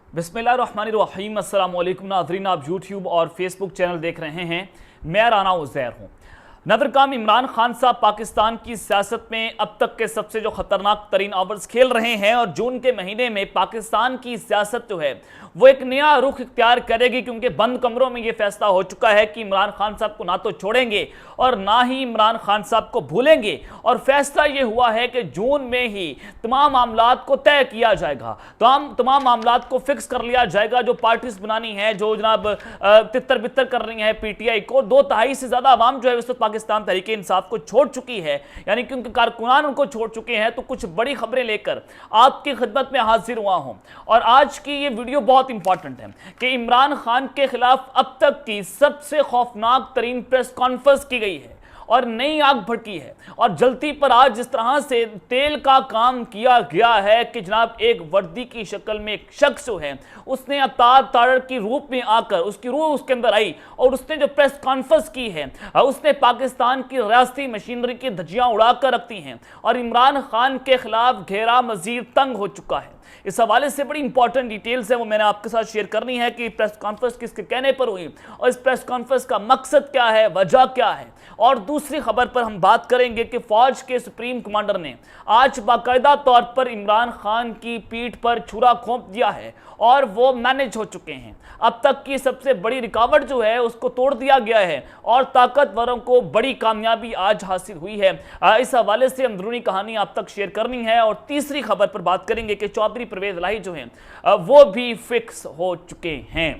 बिस्मिल्लाहिर्रहमानिर्रहीम। अस्सलाम वालेकुम नाज़रीन, आप यूट्यूब और फेसबुक चैनल देख रहे हैं। मैं राना उज़ैर हूँ। नदरकाम इमरान खान साहब पाकिस्तान की सियासत में अब तक के सबसे जो खतरनाक तरीन ओवर्स खेल रहे हैं और जून के महीने में पाकिस्तान की सियासत जो है वो एक नया रुख इख्तियार करेगी, क्योंकि बंद कमरों में ये फैसला हो चुका है कि इमरान खान साहब को ना तो छोड़ेंगे और ना ही इमरान खान साहब को भूलेंगे। और फैसला ये हुआ है कि जून में ही तमाम मामलात को तय किया जाएगा, तमाम मामलात को फिक्स कर लिया जाएगा। जो पार्टीज बनानी है, जो जनाब तितर बितर कर रही है पीटीआई को, 2/3 से ज्यादा आवाम जो है उस वक्त पाकिस्तान तहरीक इंसाफ को छोड़ चुकी है, यानी कि उनके कारकुनान उनको छोड़ चुके हैं। तो कुछ बड़ी खबरें लेकर आपकी खिदमत में हाजिर हुआ हूं और आज की ये वीडियो बहुत इंपॉर्टेंट है कि इमरान खान के खिलाफ अब तक की सबसे खौफनाक तरीन प्रेस कॉन्फ्रेंस की गई है और नई आग भड़की है। और जलती पर आज जिस तरह से तेल का काम किया गया है कि जनाब एक वर्दी की शक्ल में एक शख्स जो है उसने अवतार तारड़ की रूप में आकर उसकी रूह उसके अंदर आई और उसने जो प्रेस कॉन्फ्रेंस की है उसने पाकिस्तान की रियासती मशीनरी की धज्जियां उड़ाकर रखती हैं और इमरान खान के खिलाफ घेरा मजीद तंग हो चुका है। इस हवाले से बड़ी इंपॉर्टेंट डिटेल्स है वो मैंने आपके साथ शेयर करनी है कि प्रेस कॉन्फ्रेंस किसके कहने पर हुई और इस प्रेस कॉन्फ्रेंस का मकसद क्या है, वजह क्या है। और दूसरी खबर पर हम बात करेंगे कि फौज के सुप्रीम कमांडर ने आज बाकायदा तौर पर इमरान खान की पीठ पर छुरा घोंप दिया है और वो मैनेज हो चुके हैं। अब तक की सबसे बड़ी रुकावट जो है उसको तोड़ दिया गया है और ताकतवरों को बड़ी कामयाबी आज हासिल हुई है। इस हवाले से अंदरूनी कहानी आप तक शेयर करनी है। और तीसरी खबर पर बात करेंगे कि चौधरी परवेज इलाही जो हैं वो भी फिक्स हो चुके हैं।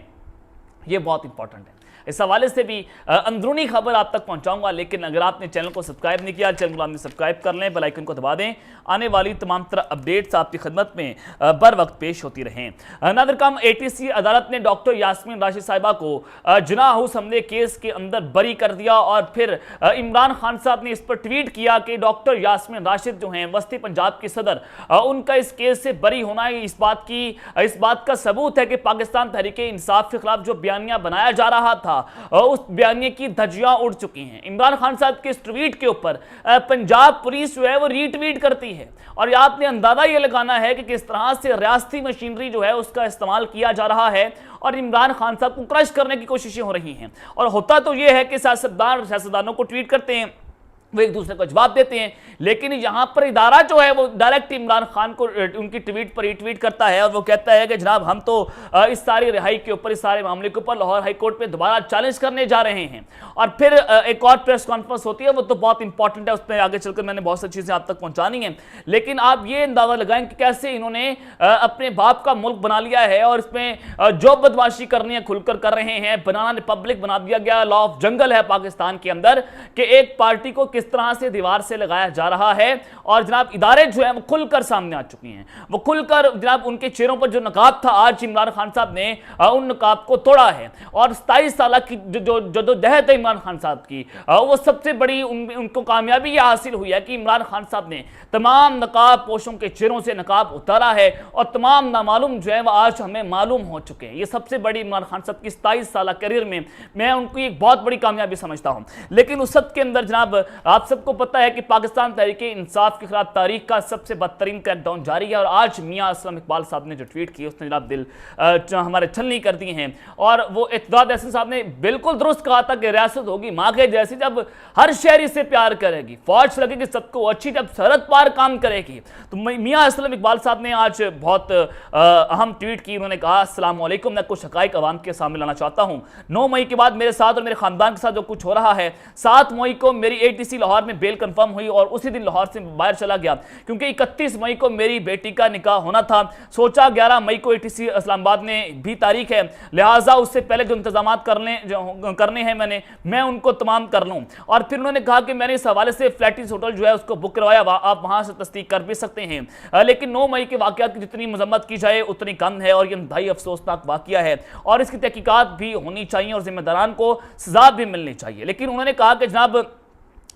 ये बहुत इंपॉर्टेंट है। इस हवाले से भी अंदरूनी खबर आप तक पहुंचाऊंगा, लेकिन अगर आपने चैनल को सब्सक्राइब नहीं किया, चैनल को आपने सब्सक्राइब कर लें, बेल आइकन को दबा दें। आने वाली तमाम तरह अपडेट्स आपकी खिदमत में बर वक्त पेश होती रहें। नादरकाम एटीसी अदालत ने डॉक्टर यास्मीन राशिद साहिबा को जिना हाउस हमले केस के अंदर बरी कर दिया और फिर इमरान खान साहब ने इस पर ट्वीट किया कि डॉक्टर यास्मीन राशिद जो हैं वस्ती पंजाब के सदर, उनका इस केस से बरी होना इस बात का सबूत है कि पाकिस्तान तहरीक इंसाफ के खिलाफ जो बयानिया बनाया जा रहा था उस बयानिए की धज्जियां उड़ चुकी हैं। इमरान खान साहब के इस ट्वीट के ऊपर पंजाब पुलिस जो है वो रीट्वीट करती है और आपने अंदाजा ये लगाना है कि किस तरह से रियासती मशीनरी जो है उसका इस्तेमाल किया जा रहा है और इमरान खान साहब को क्रश करने की कोशिशें हो रही हैं। और होता तो ये है कि सियासतदानों को ट्वीट करते हैं, वो एक दूसरे को जवाब देते हैं, लेकिन यहां पर इदारा जो है वो डायरेक्ट इमरान खान को उनकी ट्वीट पर रीट्वीट करता है और वो कहता है कि जनाब हम तो इस सारी रिहाई के ऊपर, इस सारे मामले के ऊपर लाहौर हाई कोर्ट में दोबारा चैलेंज करने जा रहे हैं। और फिर एक और प्रेस कॉन्फ्रेंस होती है, वो तो बहुत इंपॉर्टेंट है, उसमें आगे चलकर मैंने बहुत सारी चीजें आप तक पहुंचानी है। लेकिन आप ये अंदाजा लगाएं कि कैसे इन्होंने अपने बाप का मुल्क बना लिया है और इसमें जो बदमाशी करनी है खुलकर कर रहे हैं। बनाना रिपब्लिक बना दिया गया, लॉ ऑफ जंगल है पाकिस्तान के अंदर कि एक पार्टी को किस तरह से दीवार से लगाया जा रहा है। और जनाब इदारे जो है वो खुलकर सामने आ चुकी हैं, वो खुलकर जनाब उनके चेहरों पर जो नकाब था आज इमरान खान साहब ने उन नकाब को तोड़ा है। और 27 साल की जो जदोजहद है इमरान खान साहब की, वो सबसे बड़ी उनको कामयाबी यह हासिल हुई है कि इमरान खान साहब ने तमाम नकाब पोशों के चेहरों से नकाब उतारा है और तमाम नामालूम जो है वो आज हमें मालूम हो चुके हैं। ये सबसे बड़ी इमरान खान साहब की 27 साल करियर में मैं उनको एक बहुत बड़ी कामयाबी समझता हूं। लेकिन उस सब के अंदर जनाब आप सबको पता है कि पाकिस्तान तहरीक इंसाफ के खिलाफ तारीख का सबसे बदतरीन क्रैकडाउन जारी है। और आज मियां असलम इकबाल साहब ने जो ट्वीट किया उसने जनाब दिल हमारे छलनी कर दिए हैं। और वो इत्तेदाद एहसन साहब ने बिल्कुल दुरुस्त कहा था कि रियासत होगी माँ के जैसी जब हर शहरी से प्यार करेगी, फौज लगेगी सबको अच्छी जब सरहद पार काम करेगी। तो मियां असलम इकबाल साहब ने आज बहुत अहम ट्वीट की। उन्होंने कहा, अस्सलाम वालेकुम, मैं कुछ हकाइक अवाम के सामने लाना चाहता हूँ। 9 मई के बाद मेरे साथ और मेरे खानदान के साथ जो कुछ हो रहा है, 7 मई को मेरी एटीसी लाहौर में बेल कंफर्म हुई और उसी दिन लाहौर से बाहर चला गया क्योंकि 31 मई को मेरी बेटी का निकाह होना था। सोचा 11 मई को एटीसी इस्लामाबाद में भी तारीख है, लिहाजा उससे पहले जो इंतजाम करने हैं मैं उनको तमाम कर लूं। और फिर उन्होंने कहा कि मैंने इस हवाले से फ्लैटिस होटल जो है उसको बुक करवाया, आप वहां से तस्दीक कर भी सकते हैं। लेकिन 9 मई के वाकयात की जितनी मजम्मत की जाए उतनी कम है और यह इंतहाई अफसोसनाक वाकया है और इसकी तहकीकात भी होनी चाहिए और जिम्मेदारान को सजा भी मिलनी चाहिए। लेकिन उन्होंने कहा कि जनाब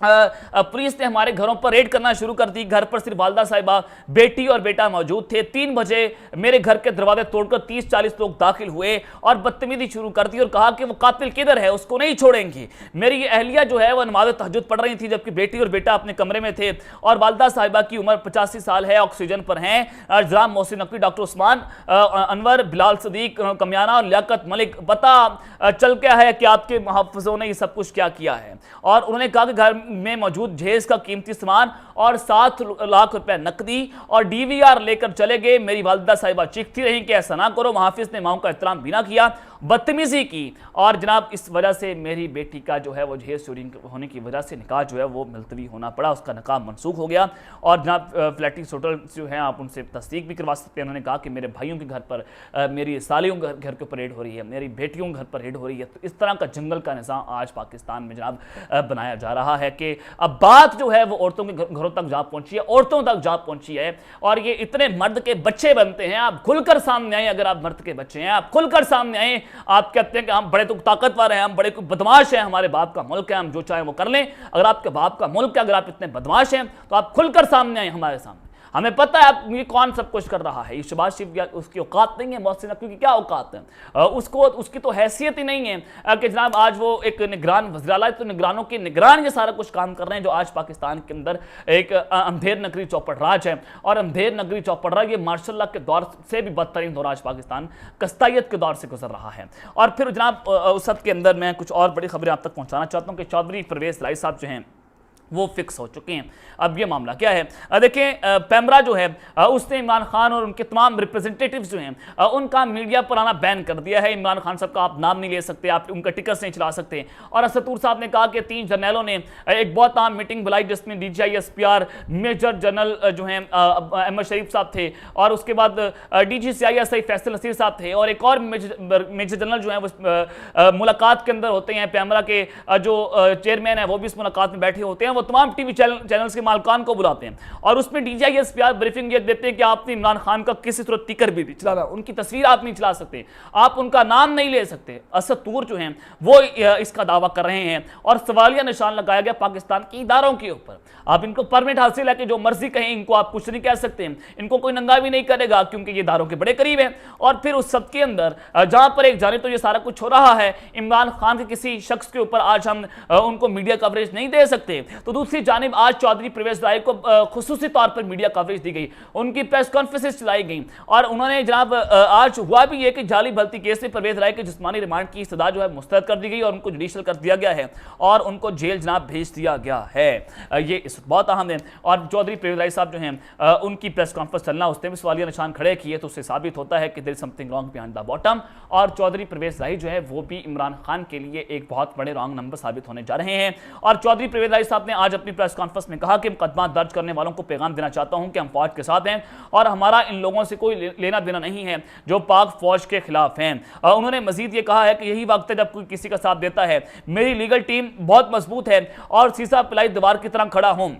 पुलिस ने हमारे घरों पर रेड करना शुरू कर दी। घर पर सिर्फ वालदा साहिबा, बेटी और बेटा मौजूद थे। 3 बजे मेरे घर के दरवाजे तोड़कर 30-40 लोग दाखिल हुए और बदतमीजी शुरू कर दी और कहा कि वो कातिल किधर है, उसको नहीं छोड़ेंगे। मेरी अहलिया जो है वो नमाज़ तहज्जुद पढ़ रही थी, जबकि बेटी और बेटा अपने कमरे में थे और वालदा साहिबा की उम्र 85 साल है, ऑक्सीजन पर हैं। जनाब मोहसिन नकवी, डॉक्टर उस्मान अनवर, बिलाल सदीक कमियाना और लियाकत मलिक, पता चल क्या है कि आपके मुहफ़्फ़िज़ों ने ये सब कुछ क्या किया है। और उन्होंने कहा कि घर में मौजूद जहेज का कीमती सामान और 7 लाख रुपए नकदी और डीवीआर लेकर चले गए। मेरी वालिदा साहिबा चीखती रही कि ऐसा ना करो। मुहाफिज ने माओ का एहतराम भी ना किया, बदतमीजी की और जनाब इस वजह से मेरी बेटी का जो है वो जहेज चोरी होने की वजह से निकाह जो है वो मुलतवी होना पड़ा, उसका निकाह मनसूख हो गया। और जनाब फ्लैटिस होटल जो है आप उनसे तस्दीक भी करवा सकते हैं। उन्होंने कहा कि मेरे भाइयों के घर पर, मेरी सालियों के घर के ऊपर रेड हो रही है, मेरी बेटियों के घर पर रेड हो रही है। तो इस तरह का जंगल का निज़ाम आज पाकिस्तान में जनाब बनाया जा रहा है कि अब बात जो है वो औरतों के घरों तक जा पहुंची है, औरतों तक जा पहुंची है। और ये इतने मर्द के बच्चे बनते हैं। आप खुलकर सामने आए, अगर आप मर्द के बच्चे हैं आप खुलकर सामने आए। आप कहते हैं कि हम बड़े तो ताकतवर हैं, हम बड़े बदमाश हैं, हमारे बाप का मुल्क है, हम जो चाहें वो कर लें। अगर आपके बाप का मुल्क है, अगर आप इतने बदमाश हैं तो आप खुलकर सामने आए हमारे सामने। हमें पता है आप ये कौन सब कुछ कर रहा है। ये शहबाज शरीफ उसकी औकात नहीं है, मोहसिन नकवी की क्या औकात है, उसको उसकी तो हैसियत ही नहीं है कि जनाब आज वो एक निगरान वज़ीर-ए-आला, तो निगरानों के निगरान ये सारा कुछ काम कर रहे हैं जो आज पाकिस्तान के अंदर एक अंधेर नगरी चौपड़ राज है। और अंधेर नगरी चौपड़ राज ये मार्शल लॉ के दौर से भी बदतरीन दौर आज पाकिस्तान कस्तायत के दौर से गुजर रहा है। और फिर जनाब उस सब के अंदर मैं कुछ और बड़ी खबरें आप तक पहुँचाना चाहता हूँ कि चौधरी परवेज़ इलाही साहब जो हैं वो फिक्स हो चुके हैं। अब ये मामला क्या है, देखें पैमरा जो है उसने इमरान खान और उनके तमाम रिप्रेजेंटेटिव्स जो हैं उनका मीडिया पर आना बैन कर दिया है। इमरान खान साहब का आप नाम नहीं ले सकते, आप उनका टिकट नहीं चला सकते। और असदुर साहब ने कहा कि 3 जर्नलों ने एक बहुत अहम मीटिंग बुलाई जिसमें DGISPR मेजर जनरल जो हैं अहमद शरीफ साहब थे और उसके बाद DGCISI फैसल नसीर साहब थे और एक और मेजर जनरल जो हैं वो मुलाकात के अंदर होते हैं। पैमरा के जो चेयरमैन है वो भी इस मुलाकात में बैठे होते हैं। वो तमाम टीवी चैनल्स के मालिकान को बुलाते हैं और उसमें DGISPR ब्रीफिंग ये देते हैं कि आपने इमरान खान का किसी सूरत टिकर भी नहीं चलाना, उनकी तस्वीर आप नहीं चला सकते, आप उनका नाम नहीं ले सकते। असदुर जो हैं वो इसका दावा कर रहे हैं और सवालिया निशान लगाया गया पाकिस्तान के इदारों के ऊपर। आप इनको परमिट हासिल है कि जो मर्जी कहें, इनको आप कुछ नहीं कह सकते, इनको कोई नंगा भी नहीं करेगा क्योंकि ये इदारों के बड़े करीब है। और फिर उस सब के अंदर जहां पर एक जाने तो ये सारा कुछ हो रहा है, इमरान खान के किसी शख्स के ऊपर आज हम उनको मीडिया कवरेज नहीं दे सकते, तो दूसरी जानिब आज चौधरी परवेज़ इलाही को खुसूसी तौर पर मीडिया कवरेज दी गई, उनकी प्रेस कॉन्फ्रेंसेस चलाई गई और उन्होंने जनाब आज हुआ भी ये कि जाली भर्ती केस में परवेज़ इलाही के जिस्मानी रिमांड की सजा जो है मुस्तरद कर दी गई और उनको जुडिशियल कर दिया गया है और उनको जेल जनाब भेज दिया गया है। ये इस बहुत अहम है। और चौधरी परवेज़ इलाही साहब जो हैं उनकी प्रेस कॉन्फ्रेंस चलना, उसने भी सवालिया निशान खड़े किए, तो उससे साबित होता है कि there is something wrong behind the bottom. और चौधरी परवेज़ इलाही जो है वो भी इमरान खान के लिए एक बहुत बड़े रॉन्ग नंबर साबित होने जा रहे हैं। और चौधरी परवेज़ इलाही साहब ने आज अपनी प्रेस कॉन्फ्रेंस में कहा कि मुकदमा दर्ज करने वालों को पैगाम देना चाहता हूं कि हम फौज के साथ हैं और हमारा इन लोगों से कोई लेना देना नहीं है जो पाक फौज के खिलाफ हैं। उन्होंने मजीद ये कहा है कि यही वक्त है जब कोई किसी का साथ देता है। मेरी लीगल टीम बहुत मजबूत है और सीसा पिलाई दीवार की तरह खड़ा हूं।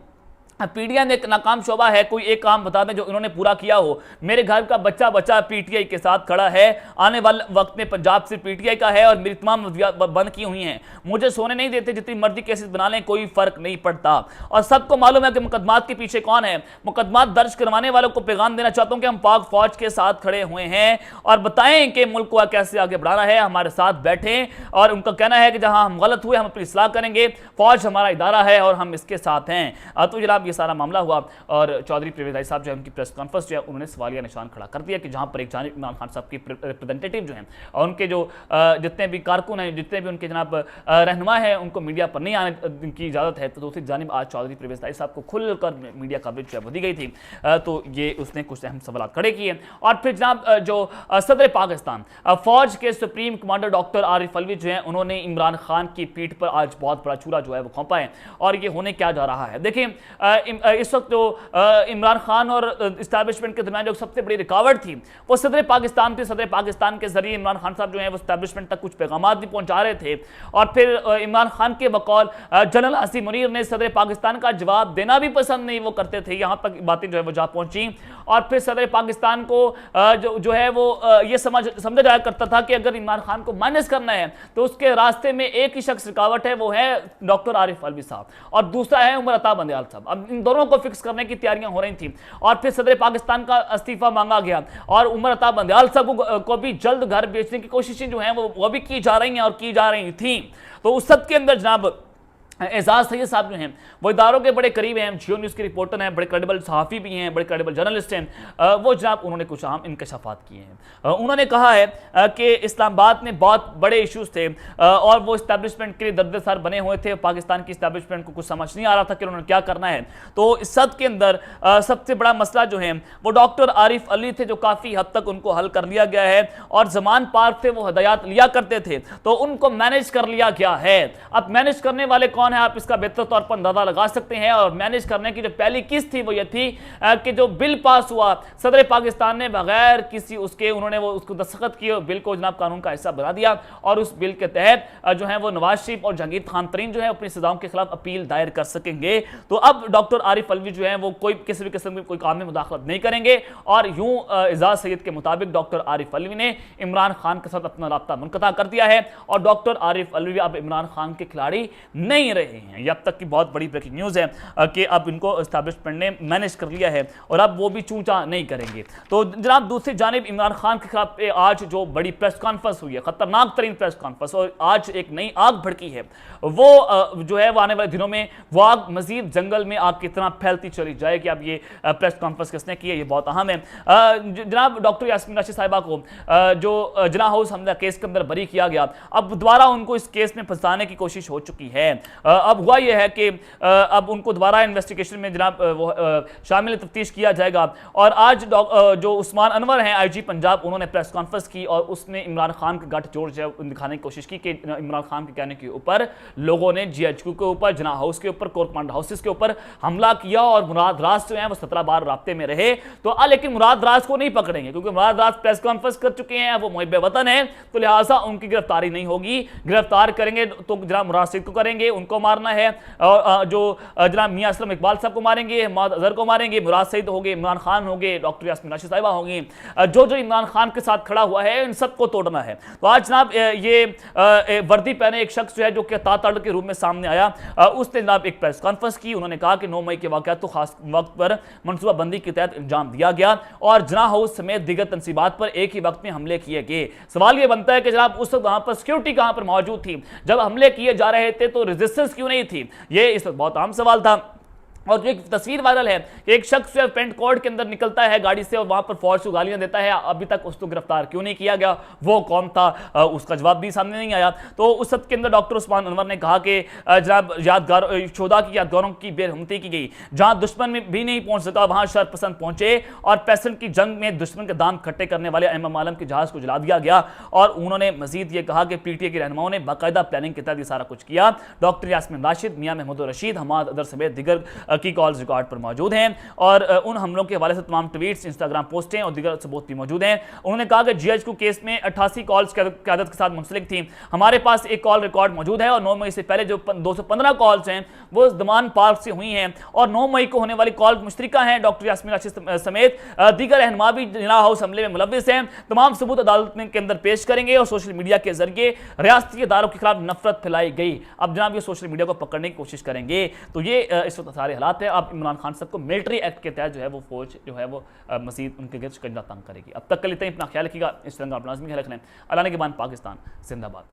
PTI एक नाकाम शोबा है, कोई एक काम बता दें जो इन्होंने पूरा किया हो। मेरे घर का बच्चा बच्चा PTI के साथ खड़ा है। आने वाले वक्त में पंजाब से PTI का है और मेरी तमाम बंद की हुई हैं। मुझे सोने नहीं देते, जितनी मर्जी केसेस बना लें कोई फर्क नहीं पड़ता। और सबको मालूम है कि मुकदमात के पीछे कौन है। मुकदमात दर्ज करवाने वालों को पैगाम देना चाहता हूं कि हम पाक फौज के साथ खड़े हुए हैं और बताएं कि मुल्क को कैसे आगे बढ़ाना है, हमारे साथ बैठें। और उनका कहना है कि जहां हम गलत हुए हम अपनी इस्लाह करेंगे, फौज हमारा इदारा है और हम इसके साथ हैं। तो जनाब सारा मामला हुआ और चौधरी परवेज़ इलाही साहब जो है उनकी प्रेस कॉन्फ्रेंस जो है उन्होंने सवालिया निशान खड़ा कर दिया कि जहां पर एक जानिब इमरान खान साहब के रिप्रेजेंटेटिव जो हैं और उनके जो जितने भी कारकुन हैं, जितने भी उनके जनाब रहनुमा हैं, उनको मीडिया पर नहीं आने की इजाज़त है। तो दूसरी जानिब आज चौधरी परवेज़ इलाही साहब को खुलकर मीडिया कवरेज जो है वो दी गई थी। तो ये उसने कुछ अहम सवाल खड़े किए। और फिर जनाब जो सदर पाकिस्तान फौज के supreme commander doctor Arif Alvi जो हैं उन्होंने इमरान खान की पीठ पर आज बहुत बड़ा चूरा जो है वो खोंपा है। और ये होने क्या जा रहा है, देखिए इस वक्त जो इमरान खान और इस्टेब्लिशमेंट के दरमियान जो सबसे बड़ी रुकावट थी वो सदर पाकिस्तान थी। सदर पाकिस्तान के जरिए इमरान खान साहब जो है वो इस्टेब्लिशमेंट तक कुछ पैगाम भी पहुंचा रहे थे और फिर इमरान खान के बकौल जनरल आसिम मुनीर ने सदर पाकिस्तान का जवाब देना भी पसंद नहीं वो करते थे। यहाँ तक बातें जो है वो जा पहुंची और फिर सदर पाकिस्तान को जो है वो ये समझा जाया करता था कि अगर इमरान खान को माइनस करना है तो उसके रास्ते में एक ही शख्स रुकावट है, वो है डॉक्टर आरिफ अलवी साहब और दूसरा है उमर अता बंदयाल साहब। अब इन दोनों को फिक्स करने की तैयारियां हो रही थी और फिर सदर पाकिस्तान का इस्तीफा मांगा गया और उमर अता बंदयाल साहब को भी जल्द घर बेचने की कोशिशें जो हैं वो भी की जा रही हैं और की जा रही थी। तो उस सब के अंदर जनाब एजाज सैयद साहब जो हैं वो इदारों के बड़े करीब हैं, जियो न्यूज़ के रिपोर्टर हैं, बड़े क्रेडिबल सहाफ़ी भी हैं, बड़े क्रेडिबल जर्नलिस्ट हैं। वो जनाब उन्होंने कुछ अहम इंकशाफात किए हैं। उन्होंने कहा है कि इस्लामाबाद में बहुत बड़े इशूज़ थे और वो इस्टेब्लिशमेंट के लिए दर्द-ए-सर बने हुए थे। पाकिस्तान की इस्टेब्लिशमेंट को कुछ समझ नहीं आ रहा था कि उन्होंने क्या करना है। तो इस सब के अंदर सबसे बड़ा मसला जो है वो डॉक्टर आरिफ अलवी थे, जो काफ़ी हद तक उनको हल कर लिया गया है और जमान पार्क से वो हदायत लिया करते थे तो उनको मैनेज कर लिया गया है। अब मैनेज करने वाले कौन है आप इसका बेहतर तौर पर अंदाजा लगा सकते हैं और मैनेज करने की जो पहली किस्त थी वो ये थी कि जो बिल पास हुआ सदर पाकिस्तान ने बगैर किसी उसके उन्होंने वो उसको दस्तखत किए, बिल को जनाब कानून का हिस्सा बना दिया और उस बिल के तहत जो है वो नवाज शरीफ और जहांगीर खान तरीन जो है अपनी सजाओं के खिलाफ अपील दायर कर सकेंगे। तो अब डॉक्टर आरिफ अलवी जो है वो कोई किसी भी किस्म की कोई काम में मुदाखलत नहीं करेंगे और यूं एजाज सैयद के मुताबिक डॉक्टर आरिफ अलवी ने इमरान खान के साथ अपना राब्ता मुनक़ता कर दिया है और डॉक्टर आरिफ अलवी अब इमरान खान के खिलाड़ी नहीं रहे हैं। ये अब तक की बहुत बड़ी ब्रेकिंग न्यूज़ है कि अब इनको एस्टैब्लिशमेंट ने मैनेज कर लिया है और अब वो भी चूचा नहीं करेंगे। तो जनाब दूसरी जानिब इमरान खान के खिलाफ आज जो बड़ी प्रेस कॉन्फ्रेंस हुई है, खतरनाक तरीन प्रेस कॉन्फ्रेंस, और आज एक नई आग भड़की है वो जो है वो आने वाले दिनों में वो आग मजीद जंगल में आग कितना फैलती चली जाएगी। अब ये प्रेस कॉन्फ्रेंस किसने की है ये बहुत अहम है। जनाब डॉक्टर यास्मीन राशिद साहिबा को जो जना हाउस हमला केस के अंदर बरी किया गया, अब दोबारा उनको इस केस में फंसाने की कोशिश हो चुकी है। अब हुआ यह है कि अब उनको दोबारा इन्वेस्टिगेशन में जनाब वो शामिल तफ्तीश किया जाएगा और आज जो उस्मान अनवर हैं आईजी पंजाब, उन्होंने प्रेस कॉन्फ्रेंस की और उसने इमरान खान का गठजोड़ दिखाने की कोशिश की कि इमरान खान के कहने के ऊपर लोगों ने जीएचक्यू के ऊपर, जना हाउस के ऊपर, कोर कमांड हाउसेस के ऊपर हमला किया और मुराद राज जो है वो 17 बार राब्ते में रहे। तो लेकिन मुराद राज को नहीं पकड़ेंगे क्योंकि मुराद राज प्रेस कॉन्फ्रेंस कर चुके हैं, वो मुहिब वतन है, तो लिहाजा उनकी गिरफ्तारी नहीं होगी। गिरफ्तार करेंगे तो जनाब मुराद सईद को करेंगे, उनको मारना है और जो जनाब मियां असलम इकबाल साहब को मारेंगे, महमूद अजहर को मारेंगे, मुराद सईद हो गए, इमरान खान हो गए, डॉक्टर यास्मीन राशिद साहिबा होंगी, जो इमरान खान के साथ खड़ा हुआ है इन सबको तोड़ना है। तो आज जनाब ये वर्दी पहने एक शख्स जो है जो कि तातड़ के रूप में सामने आया, उसने जनाब एक प्रेस कॉन्फ्रेंस की। उन्होंने कहा कि 9 मई के वाक़यात तो खास वक्त पर मनसूबाबंदी के तहत इल्जाम दिया गया और जना हाउस समेत दीगर तनसीबात पर एक ही वक्त में हमले किए गए। सवाल यह बनता है कि जनाब उस वक्त वहां पर सिक्योरिटी कहां पर मौजूद थी जब हमले किए जा रहे थे, तो रेजिस्टेंस क्यों नहीं थी? ये इस वक्त बहुत अहम सवाल था। और जो एक तस्वीर वायरल है कि एक शख्स जो पेंट कोड के अंदर निकलता है गाड़ी से और वहां पर फौज को गालियां देता है, अभी तक उसको गिरफ्तार क्यों नहीं किया गया, वो कौन था, उसका जवाब भी सामने नहीं आया। तो उस सब के अंदर डॉक्टर उस्मान अनवर ने कहा कि जनाब यादगार शोधा की यादगारों की बेरहमती की गई, जहां दुश्मन में भी नहीं पहुंच सका वहां शर पसंद पहुंचे और पैसेंट की जंग में दुश्मन के दाम खट्टे करने वाले इमाम आलम के जहाज को जला दिया गया। और उन्होंने मजीद ये कहा कि पीटीए के रहनुमाओं ने बाकायदा प्लानिंग के तहत ये सारा कुछ किया। डॉक्टर यास्मीन राशिद, मियां महमूद रशीद, हमाद अदर समेत दिगर की कॉल्स रिकॉर्ड पर मौजूद हैं और उन हमलों के हवाले से तमाम ट्वीट्स, इंस्टाग्राम पोस्टें और दीगर सबूत भी मौजूद हैं। उन्होंने कहा कि जीएचक्यू केस में 88 कॉल्स क़यादत के साथ मुंसलिक थी। हमारे पास एक कॉल रिकॉर्ड मौजूद है और 9 मई से पहले जो 215 कॉल्स हैं वो दमान पार्क से हुई हैं और 9 मई को होने वाली कॉल मुश्तरका हैं। डॉक्टर यास्मीन राशिद समेत दीगर रहनुमा भी जना हाउस हमले में मुलव्विस हैं। तमाम सबूत अदालत के अंदर पेश करेंगे और सोशल मीडिया के जरिए रियासती इदारों के खिलाफ नफरत फैलाई गई। अब जनाब ये सोशल मीडिया को पकड़ने की कोशिश करेंगे। तो ये इस वक्त सारे हालात है। अब इमरान खान साहब को मिलिट्री एक्ट के तहत जो है वो फौज जो है वो मजीद उनके गिरफ्त शिकंजा तंग करेगी। अब तक के लिए इतना ख्याल रखिएगा, इस तरह का अपना लाजमी ख्याल रखना है। अल्लाह ने के बाद पाकिस्तान जिंदाबाद।